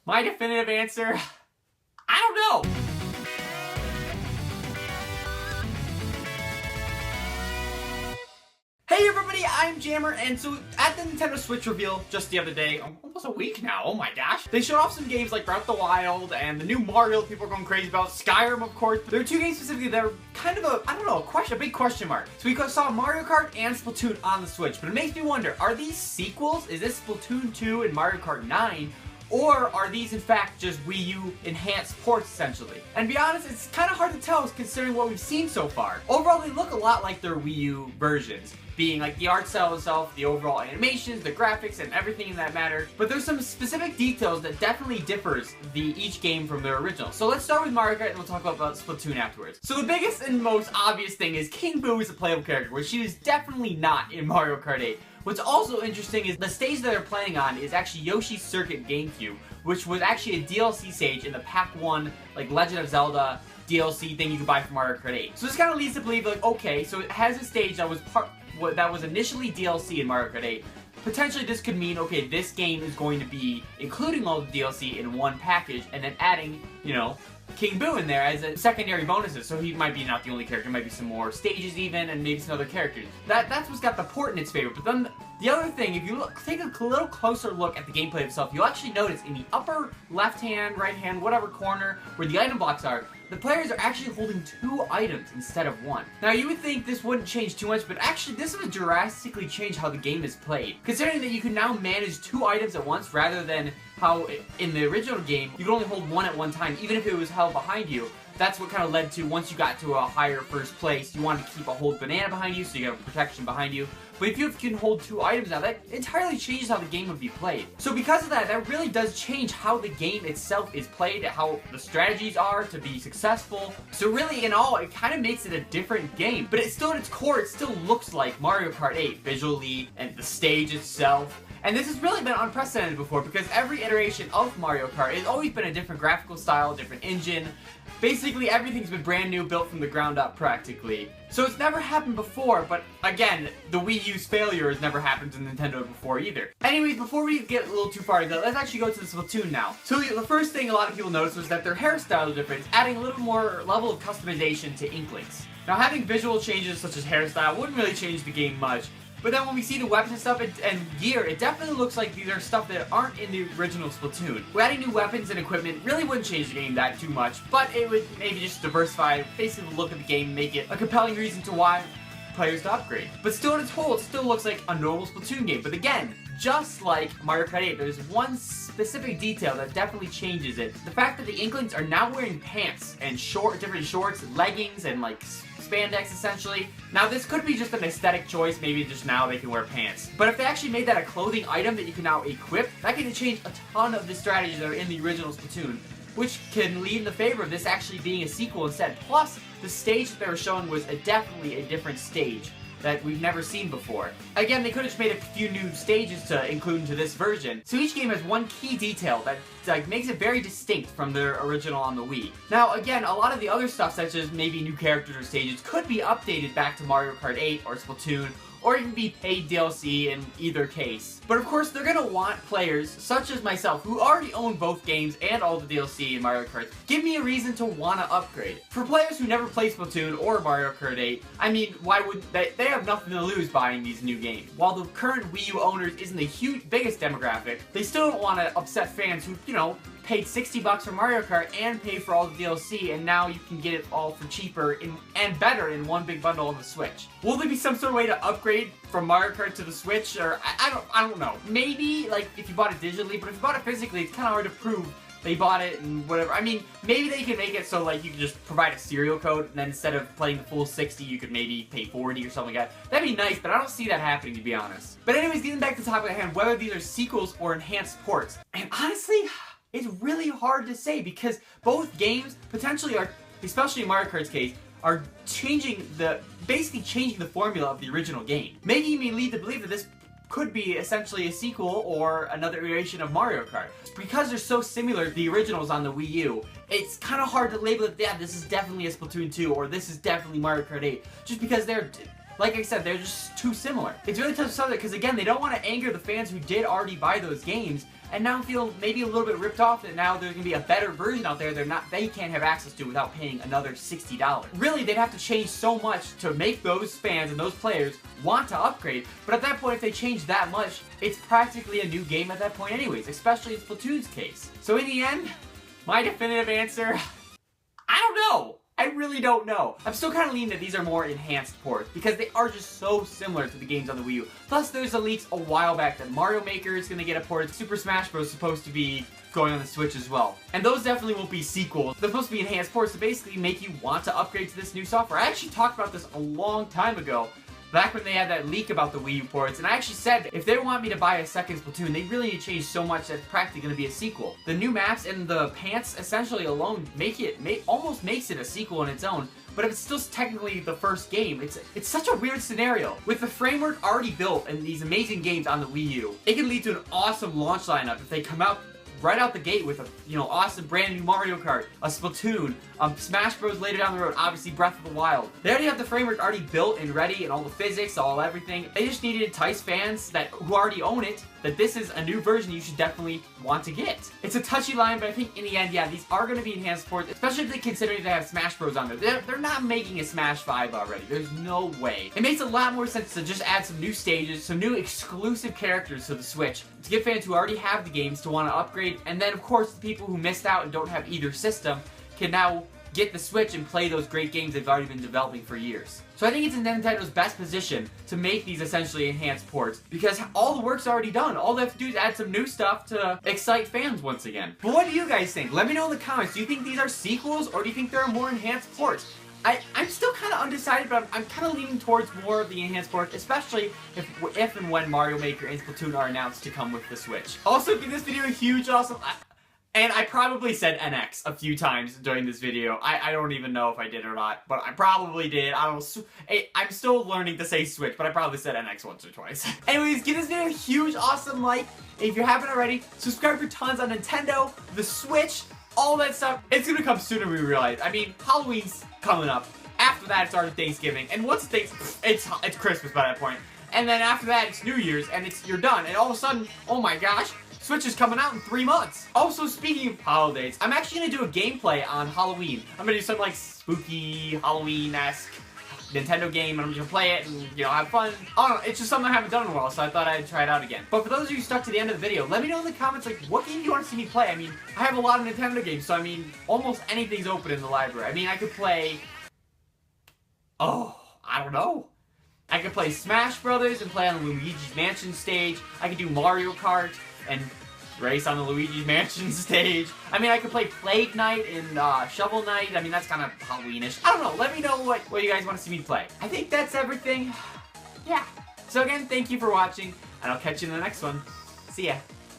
My definitive answer, I don't know. Hey everybody, I'm Jammer, and so at the Nintendo Switch reveal just the other day, almost a week now, oh my gosh, they showed off some games like Breath of the Wild and the new Mario that people are going crazy about, Skyrim of course. There are two games specifically that are kind of a big question mark. So we saw Mario Kart and Splatoon on the Switch, but it makes me wonder, are these sequels? Is this Splatoon 2 and Mario Kart 9? Or are these in fact just Wii U enhanced ports essentially? And to be honest, it's kind of hard to tell considering what we've seen so far. Overall, they look a lot like their Wii U versions, being like the art style itself, the overall animations, the graphics, and everything in that matter. But there's some specific details that definitely differs each game from their original. So let's start with Mario Kart and we'll talk about Splatoon afterwards. So the biggest and most obvious thing is King Boo is a playable character, which she is definitely not in Mario Kart 8. What's also interesting is the stage that they're playing on is actually Yoshi's Circuit GameCube, which was actually a DLC stage in the Pack 1, like Legend of Zelda DLC thing you could buy from Mario Kart 8. So this kind of leads to believe, like, okay, so it has a stage that was initially DLC in Mario Kart 8. Potentially this could mean, okay, this game is going to be including all the DLC in one package and then adding, you know, King Boo in there as a secondary bonuses, so he might be not the only character, might be some more stages even, and maybe some other characters. That's what's got the port in its favor. But then the other thing, if you take a little closer look at the gameplay itself, you'll actually notice in the upper left hand, right hand, whatever corner where the item blocks are, the players are actually holding 2 items instead of 1. Now you would think this wouldn't change too much, but actually this would drastically change how the game is played. Considering that you can now manage 2 items at once rather than how in the original game you could only hold 1 at one time, even if it was held behind you. That's what kind of led to, once you got to a higher first place, you wanted to keep a hold banana behind you so you have protection behind you. But if you can hold 2 items now, that entirely changes how the game would be played. So because of that, that really does change how the game itself is played, how the strategies are to be successful. So really, in all, it kind of makes it a different game. But it's still at its core, it still looks like Mario Kart 8, visually, and the stage itself. And this has really been unprecedented before because every iteration of Mario Kart has always been a different graphical style, different engine. Basically, everything's been brand new, built from the ground up practically. So it's never happened before, but again, the Wii U's failure has never happened to Nintendo before either. Anyways, before we get a little too far, let's actually go to the Splatoon now. So the first thing a lot of people noticed was that their hairstyle is different, adding a little more level of customization to Inklings. Now having visual changes such as hairstyle wouldn't really change the game much, but then when we see the weapons and stuff and gear, it definitely looks like these are stuff that aren't in the original Splatoon. Adding new weapons and equipment really wouldn't change the game that too much, but it would maybe just diversify, basically the look of the game, make it a compelling reason to why players to upgrade. But still in its whole, it still looks like a normal Splatoon game. But again, just like Mario Kart 8, there's one specific detail that definitely changes it. The fact that the Inklings are now wearing pants and different shorts, leggings, and like spandex essentially. Now this could be just an aesthetic choice, maybe just now they can wear pants. But if they actually made that a clothing item that you can now equip, that could change a ton of the strategies that are in the original Splatoon, which can lead in the favor of this actually being a sequel instead. Plus, the stage that they were showing was definitely a different stage that we've never seen before. Again, they could have just made a few new stages to include into this version. So each game has one key detail that makes it very distinct from their original on the Wii. Now again, a lot of the other stuff such as maybe new characters or stages could be updated back to Mario Kart 8 or Splatoon, or even be paid DLC in either case. But of course, they're gonna want players, such as myself, who already own both games and all the DLC in Mario Kart, give me a reason to wanna upgrade. For players who never played Splatoon or Mario Kart 8, I mean, why would they have nothing to lose buying these new games. While the current Wii U owners isn't the biggest demographic, they still don't wanna upset fans who, you know, paid $60 for Mario Kart and paid for all the DLC, and now you can get it all for cheaper and better in one big bundle on the Switch. Will there be some sort of way to upgrade from Mario Kart to the Switch? Or I don't know. Maybe like if you bought it digitally, but if you bought it physically, it's kind of hard to prove they bought it and whatever. I mean, maybe they can make it so like you can just provide a serial code, and then instead of playing the full 60, you could maybe pay 40 or something like that. That'd be nice, but I don't see that happening, to be honest. But anyways, getting back to the topic at hand, whether these are sequels or enhanced ports, and honestly, it's really hard to say because both games potentially are, especially in Mario Kart's case, are basically changing the formula of the original game. Maybe you may lead to believe that this could be essentially a sequel or another iteration of Mario Kart. Because they're so similar to the originals on the Wii U, it's kind of hard to label it, yeah, this is definitely a Splatoon 2 or this is definitely Mario Kart 8, just because they're, like I said, they're just too similar. It's really tough to say that because, again, they don't want to anger the fans who did already buy those games and now feel maybe a little bit ripped off that now there's gonna be a better version out there they can't have access to without paying another $60. Really, they'd have to change so much to make those fans and those players want to upgrade, but at that point, if they change that much, it's practically a new game at that point anyways, especially in Splatoon's case. So in the end, my definitive answer, I don't know. I really don't know. I'm still kind of leaning that these are more enhanced ports because they are just so similar to the games on the Wii U. Plus, there's a leak a while back that Mario Maker is going to get a port. Super Smash Bros. Is supposed to be going on the Switch as well. And those definitely won't be sequels. They're supposed to be enhanced ports to basically make you want to upgrade to this new software. I actually talked about this a long time ago, back when they had that leak about the Wii U ports, and I actually said if they want me to buy a second Splatoon, they really need to change so much that it's practically going to be a sequel. The new maps and the pants essentially alone almost makes it a sequel in its own, but if it's still technically the first game, it's such a weird scenario. With the framework already built and these amazing games on the Wii U, it can lead to an awesome launch lineup if they come out right out the gate with a, awesome brand new Mario Kart, a Splatoon, Smash Bros later down the road, obviously Breath of the Wild. They already have the framework already built and ready and all the physics, everything. They just need to entice fans who already own it that this is a new version you should definitely want to get. It's a touchy line, but I think in the end, yeah, these are going to be enhanced ports, especially if they consider they have Smash Bros on there. They're not making a Smash 5 already. There's no way. It makes a lot more sense to just add some new stages, some new exclusive characters to the Switch, to get fans who already have the games to want to upgrade, and then of course the people who missed out and don't have either system can now get the Switch and play those great games they've already been developing for years. So I think it's in Nintendo's best position to make these essentially enhanced ports because all the work's already done. All they have to do is add some new stuff to excite fans once again. But what do you guys think? Let me know in the comments. Do you think these are sequels or do you think there are more enhanced ports? I'm still kind of undecided, but I'm kind of leaning towards more of the enhanced ports, especially if and when Mario Maker and Splatoon are announced to come with the Switch. Also, give this video a huge awesome... And I probably said NX a few times during this video. I don't even know if I did or not, but I probably did. I'm still learning to say Switch, but I probably said NX once or twice. Anyways, give this video a huge, awesome like. If you haven't already, subscribe for tons on Nintendo, the Switch, all that stuff. It's gonna come sooner than we realize. I mean, Halloween's coming up. After that, it's already Thanksgiving. And once it's Christmas by that point. And then after that, it's New Year's, and you're done. And all of a sudden, oh my gosh, Switch is coming out in 3 months. Also, speaking of holidays, I'm actually gonna do a gameplay on Halloween. I'm gonna do some like spooky Halloween-esque Nintendo game, and I'm gonna play it and have fun. I don't know, it's just something I haven't done in a while, so I thought I'd try it out again. But for those of you who stuck to the end of the video, let me know in the comments like what game you want to see me play. I mean, I have a lot of Nintendo games, so I mean, almost anything's open in the library. I mean, I could play. Oh, I don't know. I could play Smash Brothers and play on the Luigi's Mansion stage. I could do Mario Kart and race on the Luigi's Mansion stage. I mean, I could play Plague Knight and Shovel Knight. I mean, that's kind of Halloweenish. I don't know. Let me know what you guys want to see me play. I think that's everything. Yeah. So again, thank you for watching, and I'll catch you in the next one. See ya.